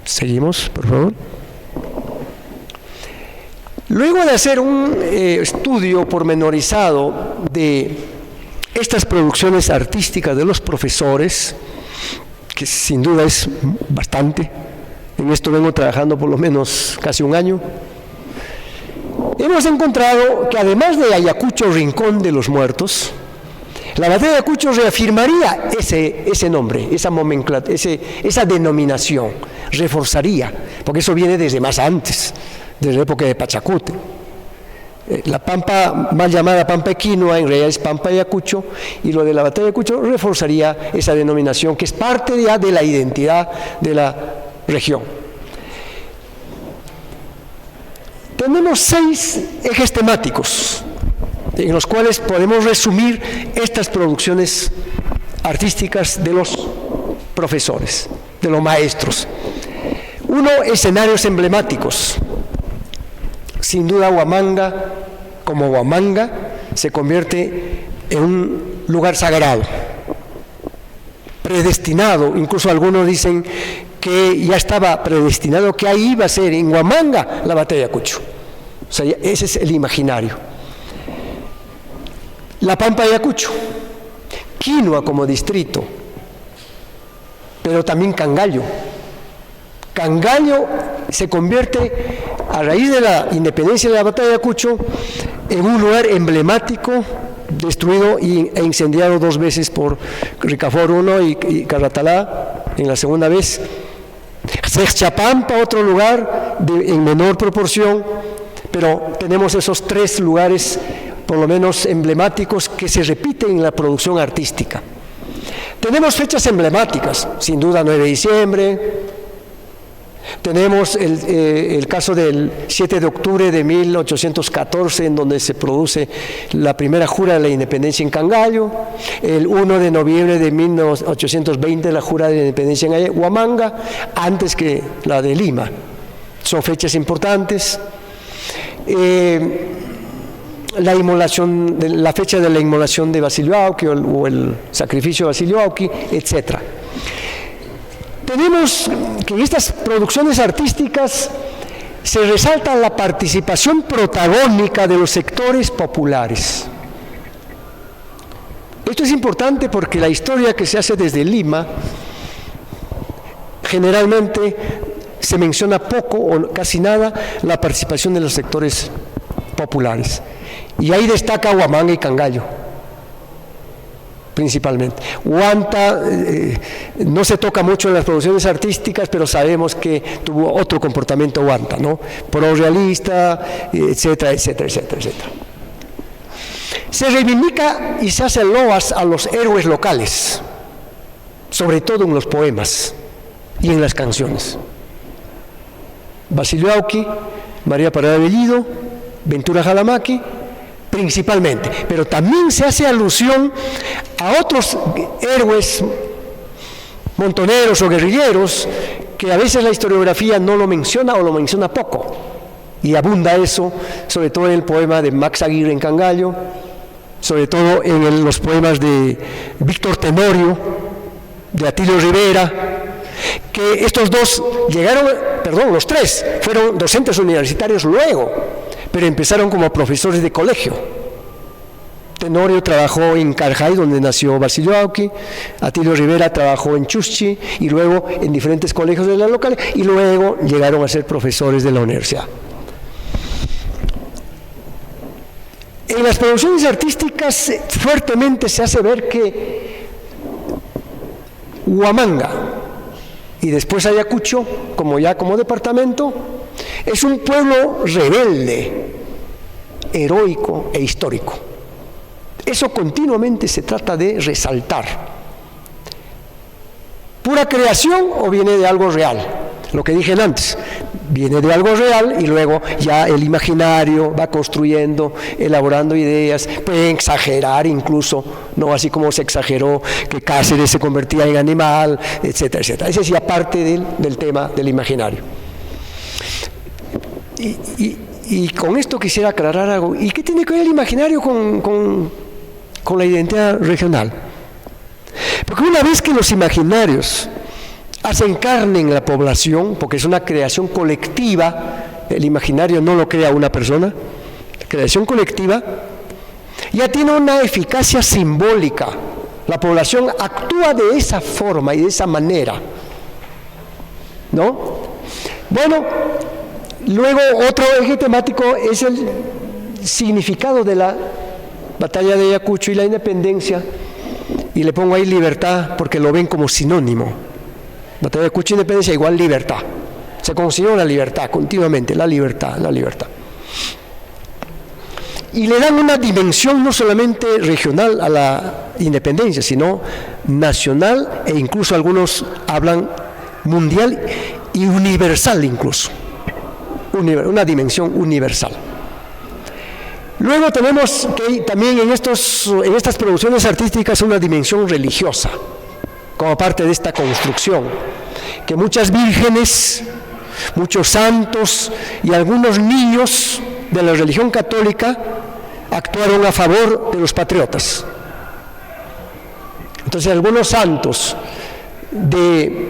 Seguimos, por favor. Luego de hacer un estudio pormenorizado de estas producciones artísticas de los profesores, que sin duda es bastante, en esto vengo trabajando por lo menos casi un año, hemos encontrado que además de Ayacucho, Rincón de los Muertos, la batalla de Ayacucho reafirmaría ese nombre, esa denominación, reforzaría, porque eso viene desde más antes, desde la época de Pachacute. La pampa mal llamada Pampa Equinua en realidad es Pampa Ayacucho, y lo de la batalla de Ayacucho reforzaría esa denominación que es parte ya de la identidad de la región. Tenemos 6 ejes temáticos en los cuales podemos resumir estas producciones artísticas de los profesores, de los maestros. 1, escenarios emblemáticos. Sin duda Huamanga, como Huamanga, se convierte en un lugar sagrado, predestinado. Incluso algunos dicen que ya estaba predestinado, que ahí iba a ser, en Huamanga, la batalla de Ayacucho. O sea, ese es el imaginario. La Pampa de Ayacucho, Quinua como distrito, pero también Cangallo. Cangallo se convierte, a raíz de la independencia de la batalla de Ayacucho, en un lugar emblemático, destruido e incendiado 2 veces por Ricafort I y Carratalá en la segunda vez. Sexchapampa, otro lugar en menor proporción, pero tenemos esos 3 lugares, por lo menos emblemáticos, que se repiten en la producción artística. Tenemos fechas emblemáticas, sin duda 9 de diciembre, tenemos el caso del 7 de octubre de 1814, en donde se produce la primera jura de la independencia en Cangallo, el 1 de noviembre de 1820, la jura de la independencia en Huamanga, antes que la de Lima. Son fechas importantes. La fecha de la inmolación de Basilio Auqui o el sacrificio de Basilio Auqui, etc. Tenemos que en estas producciones artísticas se resalta la participación protagónica de los sectores populares. Esto es importante porque la historia que se hace desde Lima generalmente se menciona poco o casi nada la participación de los sectores populares. Y ahí destaca Huamanga y Cangallo, principalmente. Huanta no se toca mucho en las producciones artísticas, pero sabemos que tuvo otro comportamiento Huanta, ¿no? Pro-realista, etcétera, etcétera, etcétera, etcétera. Se reivindica y se hace loas a los héroes locales, sobre todo en los poemas y en las canciones. Basilio Auqui, María Parada Bellido, Ventura Jalamaqui, principalmente, pero también se hace alusión a otros héroes montoneros o guerrilleros que a veces la historiografía no lo menciona o lo menciona poco, y abunda eso, sobre todo en el poema de Max Aguirre en Cangallo, sobre todo en los poemas de Víctor Tenorio, de Atilio Rivera, que estos los 3 fueron docentes universitarios luego, pero empezaron como profesores de colegio. Tenorio trabajó en Carjay, donde nació Basilio Auqui, Atilio Rivera trabajó en Chuschi y luego en diferentes colegios de la localidad, y luego llegaron a ser profesores de la universidad. En las producciones artísticas fuertemente se hace ver que Huamanga y después Ayacucho, como departamento, es un pueblo rebelde, heroico e histórico. Eso continuamente se trata de resaltar. ¿Pura creación o viene de algo real? Lo que dije antes, viene de algo real y luego ya el imaginario va construyendo, elaborando ideas, pueden exagerar incluso, no así como se exageró que Cáceres se convertía en animal, etcétera, etcétera. Ese es ya parte del tema del imaginario. Y con esto quisiera aclarar algo. ¿Y qué tiene que ver el imaginario con la identidad regional? Porque una vez que los imaginarios hacen carne en la población, porque es una creación colectiva, el imaginario no lo crea una persona, la creación colectiva, ya tiene una eficacia simbólica. La población actúa de esa forma y de esa manera, ¿no? Bueno, luego otro eje temático es el significado de la batalla de Ayacucho y la independencia, y le pongo ahí libertad porque lo ven como sinónimo. Batalla de Ayacucho e independencia igual libertad. Se consiguió la libertad continuamente, la libertad, la libertad. y le dan una dimensión no solamente regional a la independencia, sino nacional, e incluso algunos hablan mundial y universal incluso, una dimensión universal. Luego tenemos que también en estas producciones artísticas una dimensión religiosa, como parte de esta construcción, que muchas vírgenes, muchos santos y algunos niños de la religión católica actuaron a favor de los patriotas. Entonces algunos santos de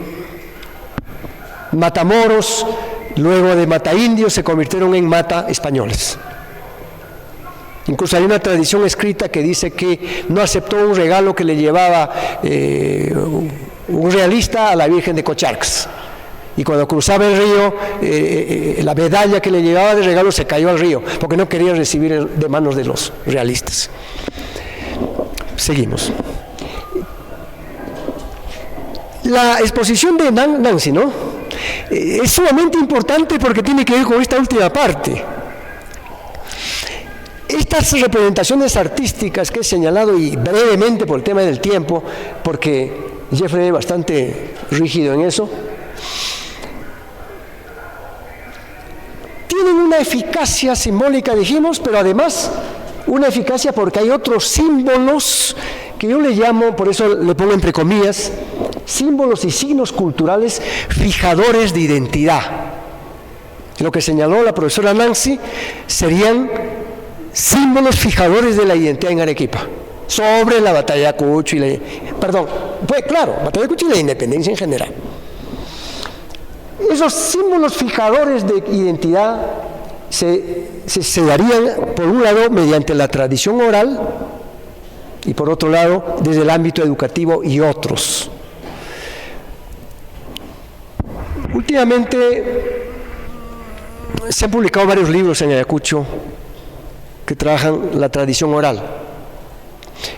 matamoros, luego de mataindios, se convirtieron en mata españoles. Incluso hay una tradición escrita que dice que no aceptó un regalo que le llevaba un realista a la Virgen de Cocharcas. Y cuando cruzaba el río, la medalla que le llevaba de regalo se cayó al río, porque no quería recibir de manos de los realistas. Seguimos. La exposición de Nancy, ¿no? Es sumamente importante porque tiene que ver con esta última parte. Estas representaciones artísticas que he señalado, y brevemente por el tema del tiempo, porque Jeffrey es bastante rígido en eso, tienen una eficacia simbólica, dijimos, pero además una eficacia porque hay otros símbolos que yo le llamo, por eso le pongo entre comillas, símbolos y signos culturales fijadores de identidad. Lo que señaló la profesora Nancy serían símbolos fijadores de la identidad en Arequipa, sobre la batalla de Ayacucho batalla de Ayacucho y la independencia en general. Esos símbolos fijadores de identidad se darían, por un lado, mediante la tradición oral, y por otro lado, desde el ámbito educativo y otros. Últimamente se han publicado varios libros en Ayacucho que trabajan la tradición oral,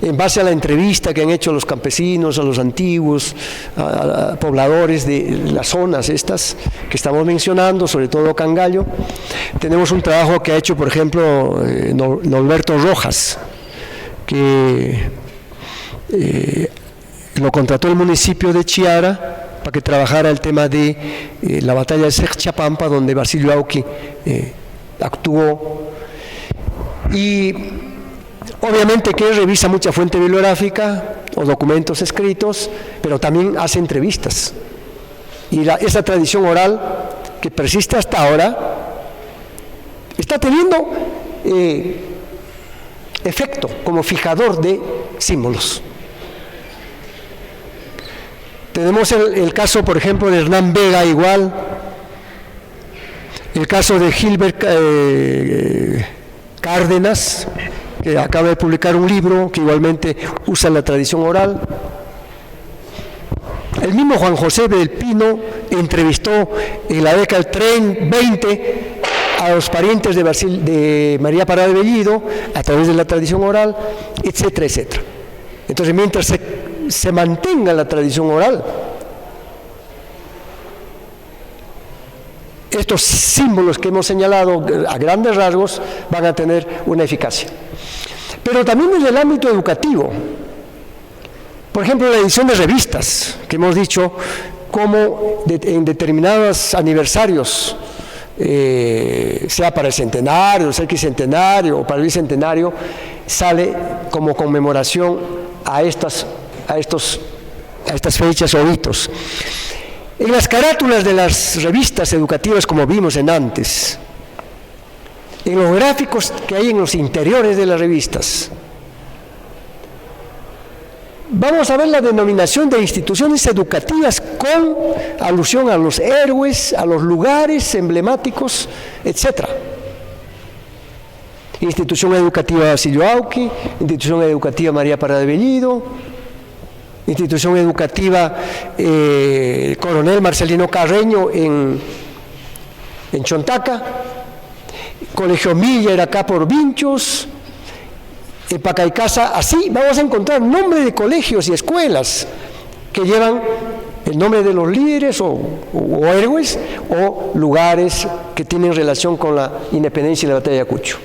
en base a la entrevista que han hecho los campesinos, a los antiguos, a pobladores de las zonas estas que estamos mencionando, sobre todo Cangallo. Tenemos un trabajo que ha hecho, por ejemplo, Norberto Rojas, que lo contrató el municipio de Chiara para que trabajara el tema de la batalla de Sechapampa, donde Basilio Auqui actuó. Y obviamente que revisa mucha fuente bibliográfica o documentos escritos, pero también hace entrevistas. Y esa tradición oral que persiste hasta ahora está teniendo efecto como fijador de símbolos. Tenemos el caso, por ejemplo, de Hernán Vega, igual, el caso de Gilbert Cárdenas, que acaba de publicar un libro que igualmente usa la tradición oral. El mismo Juan José del Pino entrevistó en la década del 20 a los parientes de María Parada de Bellido a través de la tradición oral, etcétera, etcétera. Entonces, mientras se mantenga la tradición oral, estos símbolos que hemos señalado a grandes rasgos van a tener una eficacia. Pero también desde el ámbito educativo. Por ejemplo, la edición de revistas, que hemos dicho cómo en determinados aniversarios, sea para el centenario, el sesquicentenario o para el bicentenario, sale como conmemoración a estas fechas o hitos. En las carátulas de las revistas educativas, como vimos antes, en los gráficos que hay en los interiores de las revistas, vamos a ver la denominación de instituciones educativas con alusión a los héroes, a los lugares emblemáticos, etc. Institución Educativa Basilio Auqui, Institución Educativa María Parada de Bellido, Institución Educativa Coronel Marcelino Carreño en Chontaca, Colegio Miller acá por Vinchos, en Pacaicasa. Así vamos a encontrar nombres de colegios y escuelas que llevan el nombre de los líderes o héroes o lugares que tienen relación con la independencia y la batalla de Ayacucho.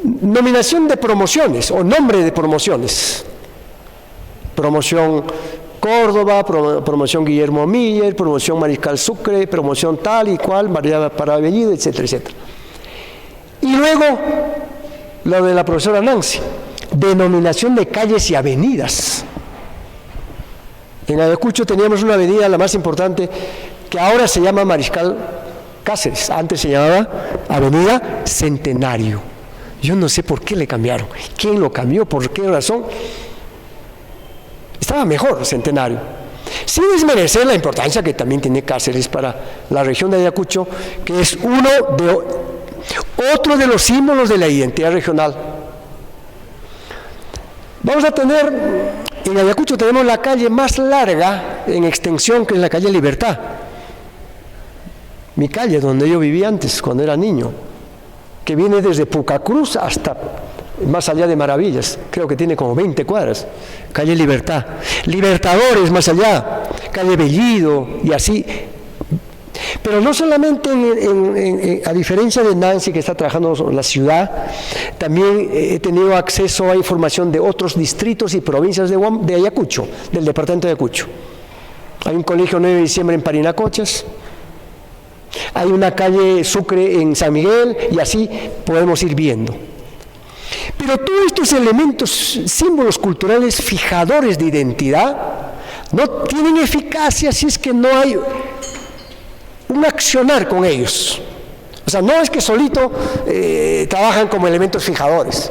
Nominación de promociones o nombre de promociones. Promoción Córdoba, promoción Guillermo Miller, promoción Mariscal Sucre, promoción tal y cual, María Parada Bellido, etcétera, etcétera. Y luego, lo de la profesora Nancy, denominación de calles y avenidas. En Ayacucho teníamos una avenida, la más importante, que ahora se llama Mariscal Cáceres, antes se llamaba Avenida Centenario. Yo no sé por qué le cambiaron, quién lo cambió, por qué razón. Estaba mejor Centenario. Sin desmerecer la importancia que también tiene Cáceres para la región de Ayacucho, que es otro de los símbolos de la identidad regional. Vamos a tener, en Ayacucho tenemos la calle más larga en extensión, que es la calle Libertad. Mi calle, donde yo vivía antes, cuando era niño, que viene desde Pucacruz hasta más allá de Maravillas, creo que tiene como 20 cuadras, calle Libertad, Libertadores más allá, calle Bellido y así. Pero no solamente a diferencia de Nancy, que está trabajando en la ciudad, también he tenido acceso a información de otros distritos y provincias de Ayacucho, del departamento de Ayacucho. Hay un colegio 9 de diciembre en Parinacochas, hay una calle Sucre en San Miguel, y así podemos ir viendo. Pero todos estos elementos, símbolos culturales fijadores de identidad, no tienen eficacia si es que no hay un accionar con ellos. O sea, no es que solito trabajan como elementos fijadores.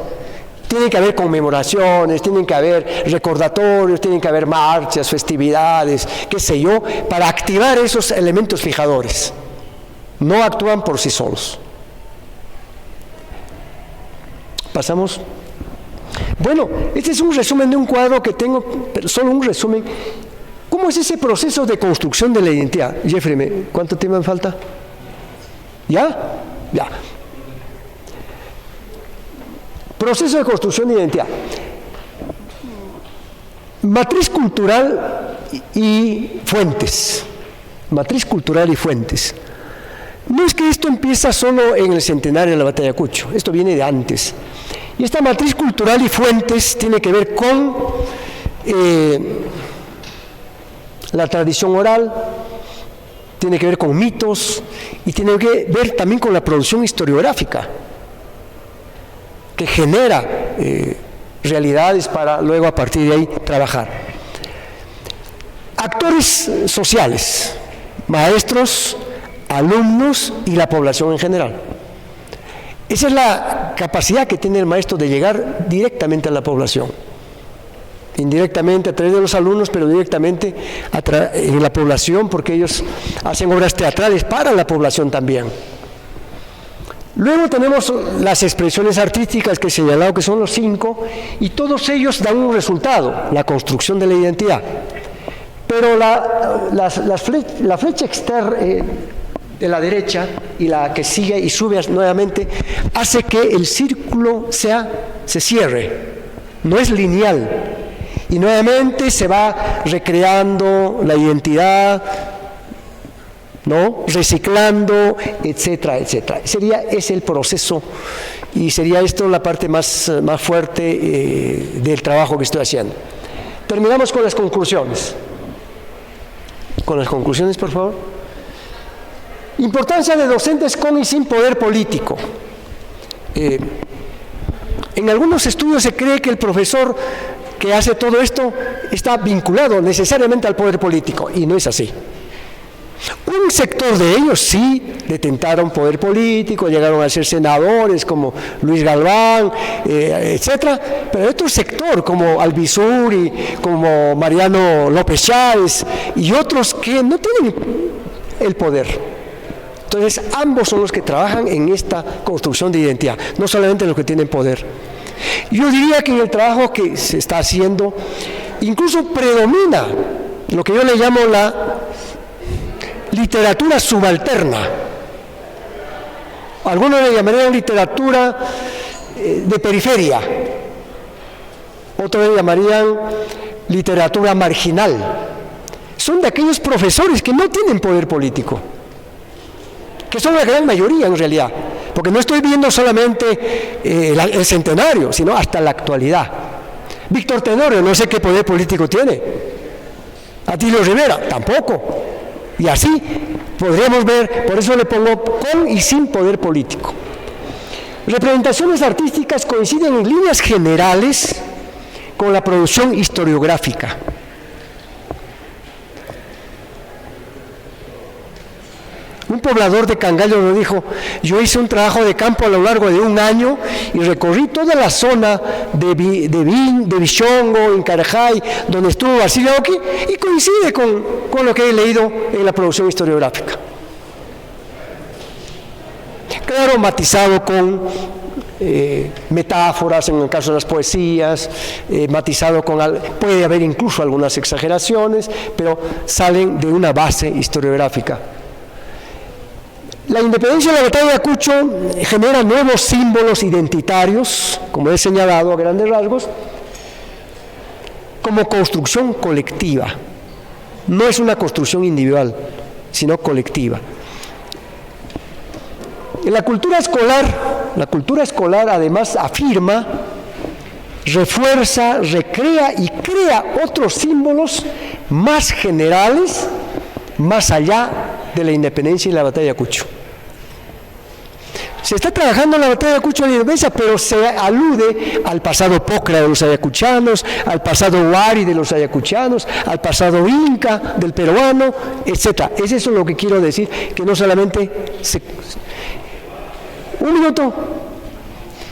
Tienen que haber conmemoraciones, tienen que haber recordatorios, tienen que haber marchas, festividades, qué sé yo, para activar esos elementos fijadores. No actúan por sí solos. Pasamos. Bueno, este es un resumen de un cuadro que tengo, pero solo un resumen. ¿Cómo es ese proceso de construcción de la identidad? Jeffrey, ¿cuánto tiempo me falta? ¿Ya? Ya. Proceso de construcción de identidad. Matriz cultural y fuentes. Matriz cultural y fuentes. No es que esto empieza solo en el centenario de la batalla de Ayacucho, esto viene de antes. Y esta matriz cultural y fuentes tiene que ver con la tradición oral, tiene que ver con mitos y tiene que ver también con la producción historiográfica, que genera realidades para luego a partir de ahí trabajar. Actores sociales, maestros, alumnos y la población en general. Esa es la capacidad que tiene el maestro de llegar directamente a la población. Indirectamente a través de los alumnos, pero directamente en la población, porque ellos hacen obras teatrales para la población también. Luego tenemos las expresiones artísticas que he señalado, que son los 5, y todos ellos dan un resultado, la construcción de la identidad. Pero la flecha externa de la derecha y la que sigue y sube nuevamente hace que el círculo se cierre, no es lineal. Y nuevamente se va recreando la identidad, ¿no? Reciclando, etcétera, etcétera. Es el proceso, y sería esto la parte más fuerte del trabajo que estoy haciendo. Terminamos con las conclusiones. Con las conclusiones, por favor. Importancia de docentes con y sin poder político. En algunos estudios se cree que el profesor que hace todo esto está vinculado necesariamente al poder político, y no es así. Un sector de ellos sí detentaron poder político, llegaron a ser senadores como Luis Galván, etcétera, pero hay otro sector como Alvisuri, como Mariano López Chávez y otros que no tienen el poder. Entonces ambos son los que trabajan en esta construcción de identidad, no solamente los que tienen poder. Yo diría que en el trabajo que se está haciendo incluso predomina lo que yo le llamo la literatura subalterna. Algunos le llamarían literatura de periferia, otros le llamarían literatura marginal. Son de aquellos profesores que no tienen poder político, que son la gran mayoría en realidad, porque no estoy viendo solamente el centenario, sino hasta la actualidad. Víctor Tenorio, no sé qué poder político tiene. Atilio Rivera, tampoco. Y así podríamos ver, por eso le pongo con y sin poder político. Representaciones artísticas coinciden en líneas generales con la producción historiográfica. Un poblador de Cangallo lo dijo: yo hice un trabajo de campo a lo largo de un año y recorrí toda la zona de Vishongo, Incarajay, donde estuvo Basilio Oqui, y coincide con lo que he leído en la producción historiográfica. Claro, matizado con metáforas, en el caso de las poesías, matizado con, puede haber incluso algunas exageraciones, pero salen de una base historiográfica. La independencia de la batalla de Ayacucho genera nuevos símbolos identitarios, como he señalado a grandes rasgos, como construcción colectiva. No es una construcción individual, sino colectiva. En la cultura escolar además afirma, refuerza, recrea y crea otros símbolos más generales, más allá de la independencia y la batalla de Ayacucho. Se está trabajando en la batalla de Ayacucho de la independencia, pero se alude al pasado Pocra de los ayacuchanos, al pasado Huari de los ayacuchanos, al pasado Inca del peruano, etc. Es eso lo que quiero decir, que no solamente se... Un minuto.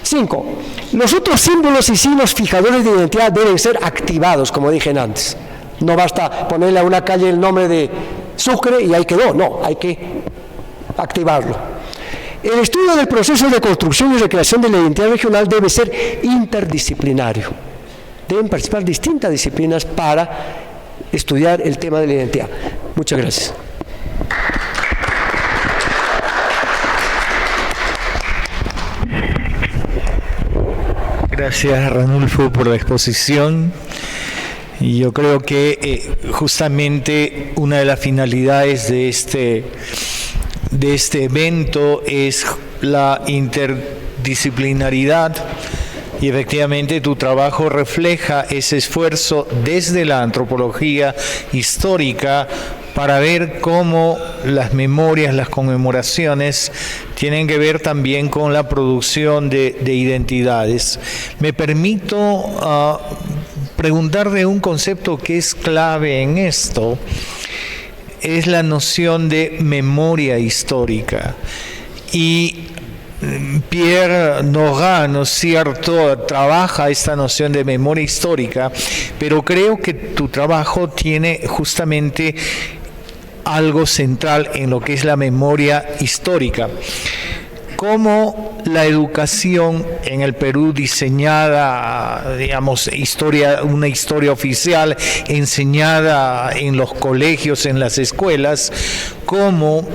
5. Los otros símbolos y signos fijadores de identidad deben ser activados, como dije antes. No basta ponerle a una calle el nombre de Sucre y ahí quedó. No, hay que activarlo. El estudio del proceso de construcción y recreación de la identidad regional debe ser interdisciplinario. Deben participar distintas disciplinas para estudiar el tema de la identidad. Muchas gracias. Gracias, Ranulfo, por la exposición. Y yo creo que justamente una de las finalidades de este evento es la interdisciplinaridad, y efectivamente tu trabajo refleja ese esfuerzo desde la antropología histórica para ver cómo las memorias, las conmemoraciones tienen que ver también con la producción de identidades. Me permito preguntar de un concepto que es clave en esto, es la noción de memoria histórica. Y Pierre Nora, ¿no es cierto?, trabaja esta noción de memoria histórica, pero creo que tu trabajo tiene justamente algo central en lo que es la memoria histórica. Cómo la educación en el Perú diseñada, digamos, una historia oficial enseñada en los colegios, en las escuelas, cómo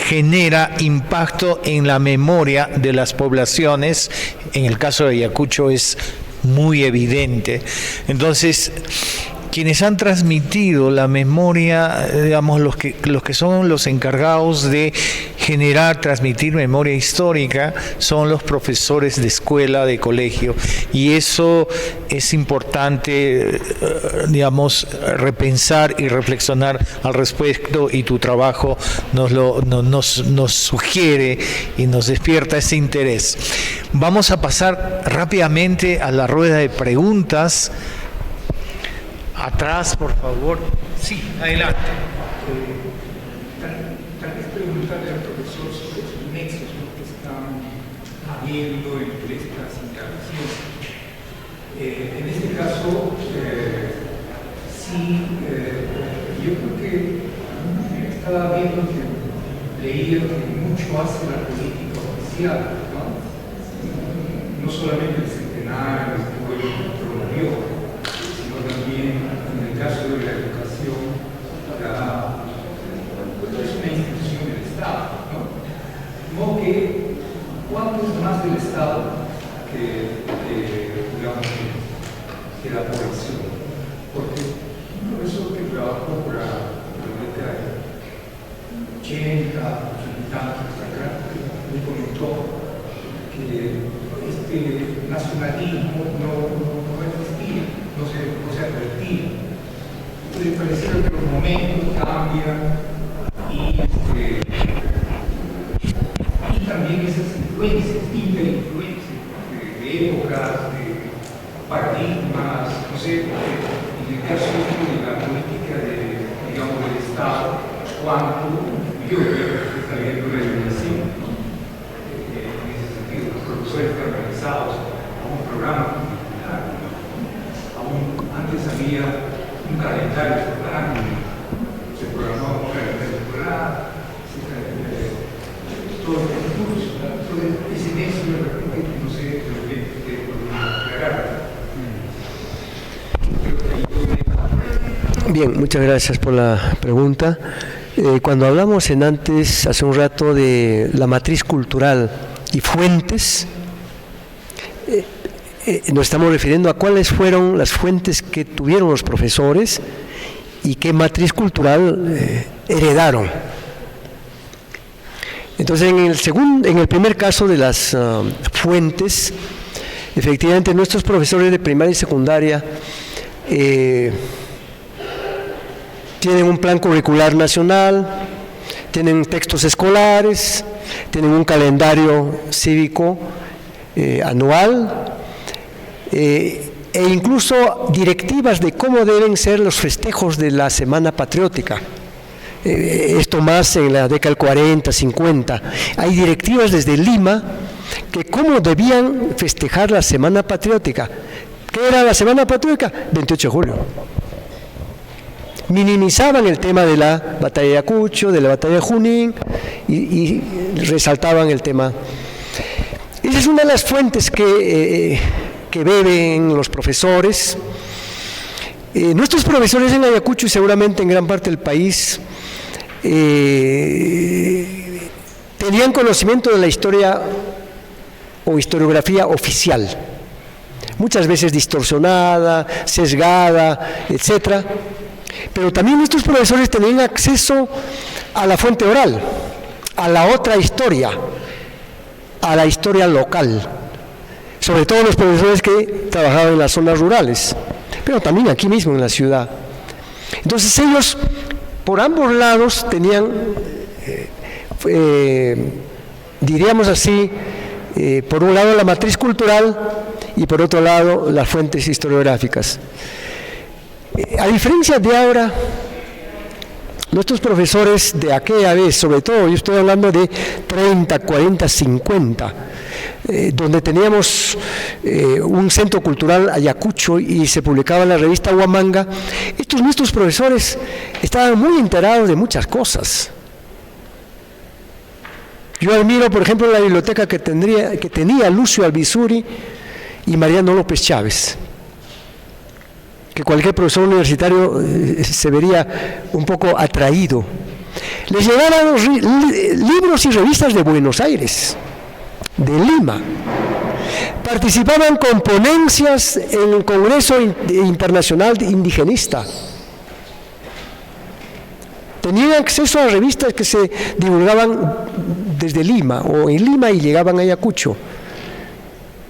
genera impacto en la memoria de las poblaciones. En el caso de Ayacucho es muy evidente. Entonces, quienes han transmitido la memoria, digamos, los que son los encargados de transmitir memoria histórica, son los profesores de escuela, de colegio, y eso es importante, digamos, repensar y reflexionar al respecto, y tu trabajo nos sugiere y nos despierta ese interés. Vamos a pasar rápidamente a la rueda de preguntas. Atrás, por favor. Sí, adelante. Tal vez preguntarle al profesor sobre los nexos que están habiendo entre estas interacciones. En este caso, sí, yo creo que estaba viendo que leía que mucho hace la política oficial, no solamente el centenario, que fue lo que promovió, también en el caso de la educación, es una institución del Estado, ¿no? Como que cuánto es más del Estado que la población. Porque un profesor que trabajó para la década de 80, 80 acá, me comentó que este nacionalismo no existía, no se advertía. Me parecía que los momentos cambian y también esas influencias, interinfluencias de épocas, de paradigmas, no sé, en el caso de la política digamos, del Estado, cuánto yo creo que está viendo la educación, en ese sentido, los profesores están organizados a un programa curricular, antes había un calendario escolar, se programaba un calendario escolar, todo el curso, todo ese nexo de repente, no sé, de repente podemos aclarar. Bien, muchas gracias por la pregunta. Cuando hablamos hace un rato de la matriz cultural y fuentes, nos estamos refiriendo a cuáles fueron las fuentes que tuvieron los profesores y qué matriz cultural heredaron. Entonces, en el primer caso de las fuentes, efectivamente nuestros profesores de primaria y secundaria tienen un plan curricular nacional, tienen textos escolares, tienen un calendario cívico anual e incluso directivas de cómo deben ser los festejos de la Semana Patriótica. Esto más en la década del 40, 50. Hay directivas desde Lima que cómo debían festejar la Semana Patriótica. ¿Qué era la Semana Patriótica? 28 de julio. Minimizaban el tema de la batalla de Ayacucho, de la batalla de Junín y resaltaban el tema. Esa es una de las fuentes que beben los profesores. Nuestros profesores en Ayacucho y seguramente en gran parte del país tenían conocimiento de la historia o historiografía oficial, muchas veces distorsionada, sesgada, etcétera. Pero también nuestros profesores tenían acceso a la fuente oral, a la otra historia, a la historia local, sobre todo los profesores que trabajaban en las zonas rurales, pero también aquí mismo en la ciudad. Entonces ellos, por ambos lados, tenían, diríamos así, por un lado la matriz cultural y por otro lado las fuentes historiográficas. A diferencia de ahora, nuestros profesores de aquella vez, sobre todo, yo estoy hablando de 30, 40, 50, donde teníamos un centro cultural Ayacucho y se publicaba en la revista Huamanga, nuestros profesores estaban muy enterados de muchas cosas. Yo admiro, por ejemplo, la biblioteca que tenía Lucio Albizuri y Mariano López Chávez, que cualquier profesor universitario se vería un poco atraído. Les llegaban los libros y revistas de Buenos Aires, de Lima. Participaban con ponencias en el Congreso Internacional Indigenista. Tenían acceso a revistas que se divulgaban desde Lima o en Lima y llegaban a Ayacucho,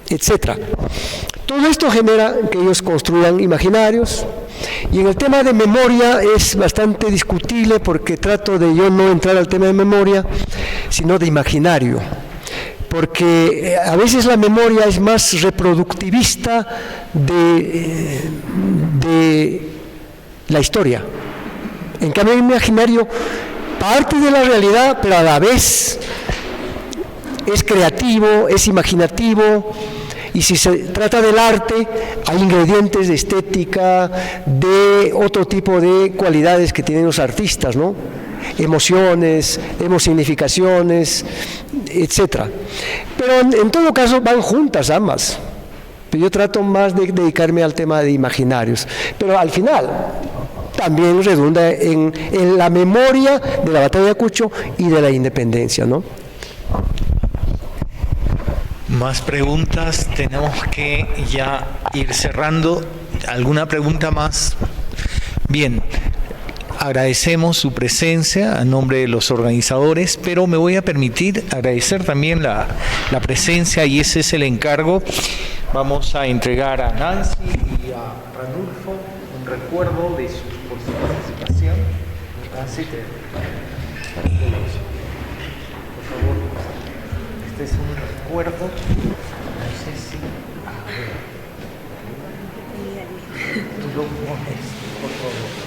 etcétera. Todo esto genera que ellos construyan imaginarios, y en el tema de memoria es bastante discutible porque trato de yo no entrar al tema de memoria, sino de imaginario, porque a veces la memoria es más reproductivista de la historia. En cambio el imaginario parte de la realidad, pero a la vez es creativo, es imaginativo. Y si se trata del arte, hay ingredientes de estética, de otro tipo de cualidades que tienen los artistas, ¿no? Emociones, significaciones, etcétera. Pero en todo caso van juntas ambas. Yo trato más de dedicarme al tema de imaginarios. Pero al final también redunda en la memoria de la batalla de Ayacucho y de la independencia, ¿no? Más preguntas, tenemos que ya ir cerrando. ¿Alguna pregunta más? Bien, agradecemos su presencia a nombre de los organizadores, pero me voy a permitir agradecer también la presencia, y ese es el encargo. Vamos a entregar a Nancy y a Ranulfo un recuerdo por su participación. Nancy, por favor, este es un recuerdo. No sé si... Tú lo pones, por favor.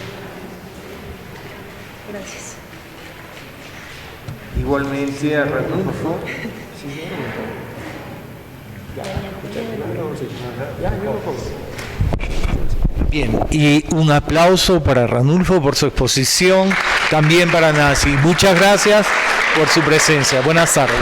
Gracias. Igualmente a Ranulfo. Bien, y un aplauso para Ranulfo por su exposición, también para Nancy. Muchas gracias por su presencia. Buenas tardes.